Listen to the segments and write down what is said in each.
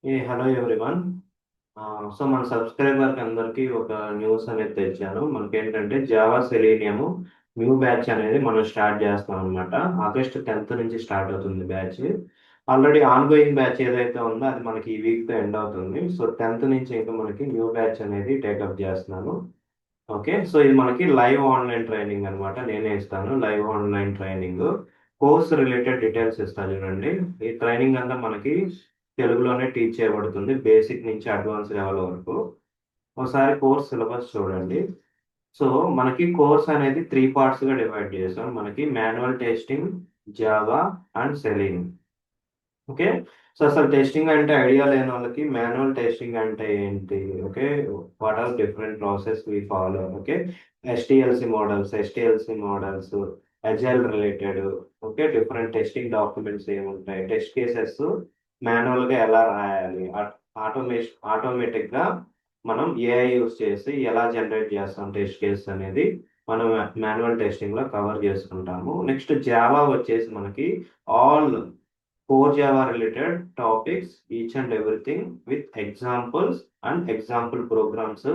Hello everyone. So మన సబ్స్క్రైబర్కి అందరికీ ఒక న్యూస్ అనేది తెచ్చాను. మనకేంటంటే జావా సెలీనియము న్యూ బ్యాచ్ అనేది మనం స్టార్ట్ చేస్తాం అనమాట. ఆగస్ట్ 10th నుంచి స్టార్ట్ అవుతుంది batch. Already on going batch ఏదైతే ఉందో అది మనకి ఈ వీక్తో ఎండ్ అవుతుంది. సో 10th నుంచి ఇంకా మనకి న్యూ బ్యాచ్ అనేది టేకప్ చేస్తున్నాను. ఓకే, సో ఇది మనకి లైవ్ ఆన్లైన్ ట్రైనింగ్ అనమాట. నేనే ఇస్తాను live online training. Course related details ఇస్తాను చూడండి. ఈ ట్రైనింగ్ అంతా మనకి తెలుగులోనే టీచ్ చేయబడుతుంది, బేసిక్ నుంచి అడ్వాన్స్ లెవెల్ వరకు. ఒకసారి కోర్స్ సిలబస్ చూడండి. సో మనకి కోర్స్ అనేది 3 పార్ట్స్గా డివైడ్ చేసాం. మనకి manual testing, Java and Selenium. Okay, so అసలు టెస్టింగ్ అంటే ఐడియా లేని వాళ్ళకి మాన్యువల్ టెస్టింగ్ అంటే ఏంటి, okay, what are different process we follow, okay, STLC models agile related, okay, different testing documents ఏముంటాయి, టెస్ట్ కేసెస్ మాన్యువల్గా ఎలా రాయాలి, ఆటోమేటిక్గా మనం ఏఐ యూస్ చేసి ఎలా జనరేట్ చేస్తాం టెస్ట్ కేస్ అనేది మనం మాన్యువల్ టెస్టింగ్లో కవర్ చేసుకుంటాము. నెక్స్ట్ జావా వచ్చేసి మనకి all core Java related topics, each and everything with examples and example programs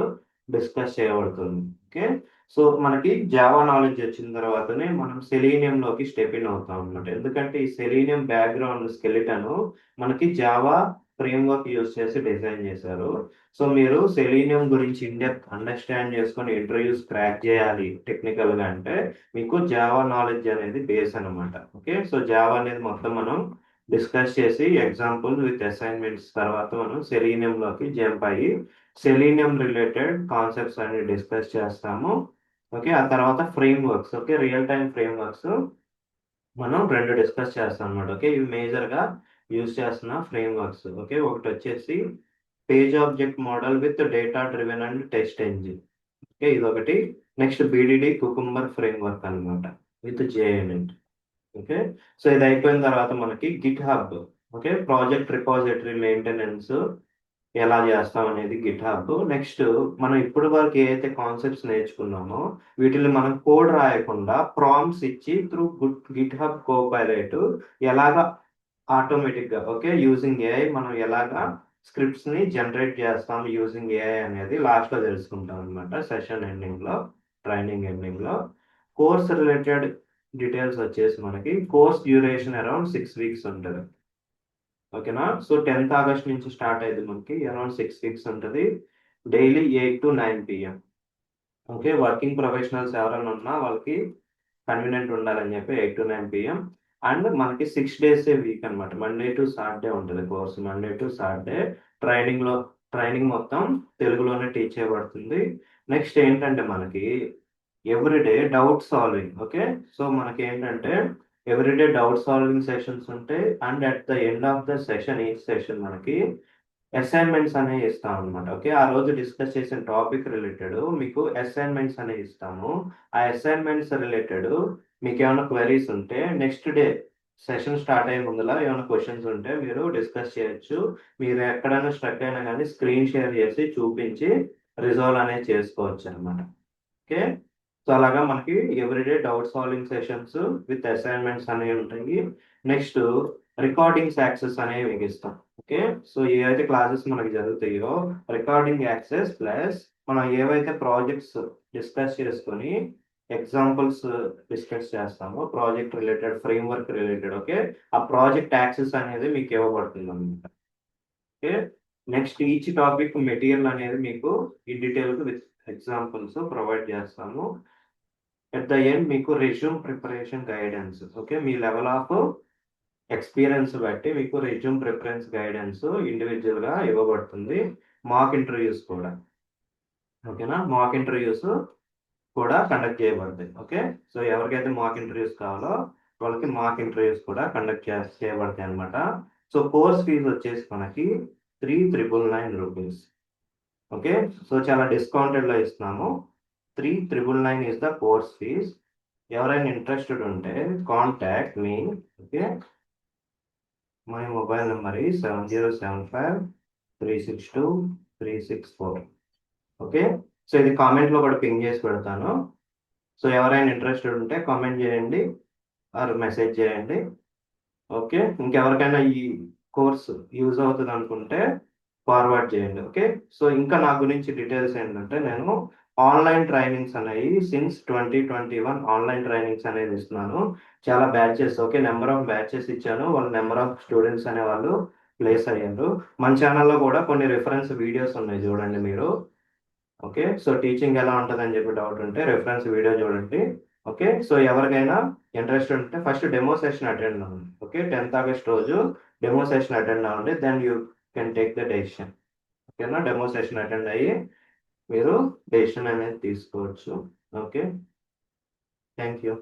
discuss చేయబడుతుంది. ఓకే, సో మనకి జావా నాలెడ్జ్ వచ్చిన తర్వాతనే మనం సెలీనియంలోకి స్టెప్ ఇన్ అవుతాం అనమాట. ఎందుకంటే ఈ సెలీనియం బ్యాక్గ్రౌండ్ స్కెలిటన్ మనకి జావా ఫ్రేమ్వర్క్ యూస్ చేసి డిజైన్ చేశారు. సో మీరు సెలీనియం గురించి ఇండెప్త్ అండర్స్టాండ్ చేసుకొని ఇంటర్వ్యూస్ క్రాక్ చేయాలి టెక్నికల్గా అంటే మీకు జావా నాలెడ్జ్ అనేది బేస్ అనమాట. ఓకే, సో జావా అనేది మొత్తం మనం డిస్కస్ చేసి ఎగ్జాంపుల్ విత్ అసైన్మెంట్స్ తర్వాత మనం సెలీనియంలోకి జంప్ అయ్యి సెలీనియం రిలేటెడ్ కాన్సెప్ట్స్ అన్ని డిస్కస్ చేస్తాము. ఓకే, ఆ తర్వాత frame works, okay, real time frame works మనం రెండు డిస్కస్ చేస్తాం అనమాట. ఓకే, ఇవి మేజర్గా యూజ్ చేస్తున్న ఫ్రేమ్ వర్క్స్. ఓకే, ఒకటి వచ్చేసి page object model with data driven and test engine. Okay, ఇది ఒకటి. నెక్స్ట్ బీడిడి కుకుంబర్ ఫ్రేమ్ వర్క్ అనమాట విత్ జేఎన్ఎన్. ఓకే, సో ఇది అయిపోయిన తర్వాత మనకి Git hub, okay, project repository maintenance ఎలా చేస్తాం అనేది గిట్ హబ్. నెక్స్ట్ మనం ఇప్పుడు వరకు ఏదైతే కాన్సెప్ట్స్ నేర్చుకున్నామో వీటిని మనం కోడ్ రాయకుండా ప్రాంప్ట్స్ ఇచ్చి త్రూ గిట్ హబ్ కోపైలట్ ఎలాగా ఆటోమేటిక్గా, ఓకే, యూజింగ్ ఏఐ మనం ఎలాగా స్క్రిప్ట్స్ ని జనరేట్ చేస్తాం యూజింగ్ ఏఐ అనేది లాస్ట్ లో తెలుసుకుంటాం అనమాట సెషన్ ఎండింగ్ లో, ట్రైనింగ్ ఎండింగ్ లో. కోర్స్ రిలేటెడ్ డీటెయిల్స్ వచ్చేసి మనకి కోర్స్ డ్యూరేషన్ అరౌండ్ 6 వీక్స్ ఉంటుంది. ఓకేనా, సో 10th ఆగస్ట్ నుంచి స్టార్ట్ అయ్యింది మనకి అరౌండ్ 6 వీక్స్ ఉంటుంది. Daily 8 to 9 p.m. Okay, working professionals ఎవరైనా ఉన్నా వాళ్ళకి కన్వీనియంట్ ఉండాలని చెప్పి 8 to 9 p.m. అండ్ మనకి 6 days వీక్ అనమాట. మండే టు సాటర్డే ఉంటుంది కోర్స్. మండే టు సాటర్డే ట్రైనింగ్లో ట్రైనింగ్ మొత్తం తెలుగులోనే టీచ్ చేయబడుతుంది. నెక్స్ట్ ఏంటంటే మనకి everyday doubt solving. Okay, so మనకి ఏంటంటే ఎవ్రీడే డౌట్ సాల్వింగ్ సెషన్స్ ఉంటాయి. And at the end of the session, each session మనకి అసైన్మెంట్స్ అనేవి ఇస్తాం అనమాట. ఓకే, ఆ రోజు డిస్కస్ చేసిన టాపిక్ రిలేటెడ్ మీకు అసైన్మెంట్స్ అనేవి ఇస్తాము. ఆ అసైన్మెంట్స్ రిలేటెడ్ మీకు ఏమైనా క్వెరీస్ ఉంటే నెక్స్ట్ డే సెషన్ స్టార్ట్ అయ్యే ముందర ఏమైనా క్వశ్చన్స్ ఉంటే మీరు డిస్కస్ చేయొచ్చు. మీరు ఎక్కడైనా స్ట్రక్ అయినా కానీ స్క్రీన్ షేర్ చేసి చూపించి రిజాల్వ్ అనేది చేసుకోవచ్చు అనమాట. ఓకే, సో అలాగా మనకి everyday doubt solving sessions with assignments అనేవి ఉంటాయి. నెక్స్ట్ రికార్డింగ్స్ యాక్సెస్ అనేవి మీకు ఇస్తాం. ఓకే, సో ఏవైతే క్లాసెస్ మనకి జరుగుతాయో రికార్డింగ్ యాక్సెస్ ప్లస్ మనం ఏవైతే ప్రాజెక్ట్స్ డిస్కస్ చేసుకొని ఎగ్జాంపుల్స్ డిస్కస్ చేస్తామో project related, framework related, okay, ఆ ప్రాజెక్ట్ యాక్సెస్ అనేది మీకు ఇవ్వబడుతుంది అనమాట. Okay, next each topic material అనేది మీకు ఈ డీటెయిల్ విత్ ఎగ్జాంపుల్స్ ప్రొవైడ్ చేస్తాము. ఎట్ ద ఎండ్ మీకు resume preparation guidance. Okay, me level of experience బట్టి మీకు రెజ్యూమ్ ప్రిఫరెన్స్ గైడెన్స్ ఇండివిజువల్గా ఇవ్వబడుతుంది. మాక్ ఇంటర్వ్యూస్ కూడా, ఓకేనా, మాక్ ఇంటర్వ్యూస్ కూడా కండక్ట్ చేయబడతాయి. ఓకే, సో ఎవరికైతే మాక్ ఇంటర్వ్యూస్ కావాలో వాళ్ళకి మాక్ ఇంటర్వ్యూస్ కూడా కండక్ట్ చేయబడతాయి అనమాట. సో కోర్స్ ఫీజు వచ్చేసి మనకి 3,999 రూపీస్. ఓకే, సో చాలా డిస్కౌంటెడ్లో ఇస్తున్నాము. 3,999 ఇస్ ద కోర్స్ ఫీజ్. ఎవరైనా ఇంట్రెస్టెడ్ ఉంటే contact me. Okay, my mobile number ఈ 7075 362 364. ఓకే, సో ఇది కామెంట్లో కూడా పింగ్ చేసి పెడతాను. సో ఎవరైనా ఇంట్రెస్టెడ్ ఉంటే కామెంట్ చేయండి ఆర్ మెసేజ్ చేయండి. ఓకే, ఇంకెవరికైనా ఈ కోర్స్ యూజ్ అవుతుంది అనుకుంటే ఫార్వర్డ్ చేయండి. ఓకే, సో ఇంకా నా గురించి డీటెయిల్స్ ఏంటంటే నేను ఆన్లైన్ ట్రైనింగ్స్ అనేవి సిన్స్ 2021 ఆన్లైన్ ట్రైనింగ్స్ అనేది ఇస్తున్నాను. చాలా batches, okay, number of batches ఇచ్చాను. వాళ్ళ నెంబర్ ఆఫ్ స్టూడెంట్స్ అనే వాళ్ళు ప్లేస్ అయ్యారు. మన ఛానల్లో కూడా కొన్ని రిఫరెన్స్ వీడియోస్ ఉన్నాయి, చూడండి మీరు. ఓకే, సో టీచింగ్ ఎలా ఉంటుంది అని చెప్పి డౌట్ ఉంటే రెఫరెన్స్ వీడియో చూడండి. ఓకే, సో ఎవరికైనా ఇంట్రెస్ట్ ఉంటే ఫస్ట్ డెమో సెషన్ అటెండ్ అవ్వండి. ఓకే, 10th ఆగస్ట్ రోజు డెమో సెషన్ అటెండ్ అవ్వండి, then you can take the decision. ఓకేనా, డెమో సెషన్ అటెండ్ అయ్యి మీరు డెసిషన్ అనేది తీసుకోవచ్చు. Okay, thank you.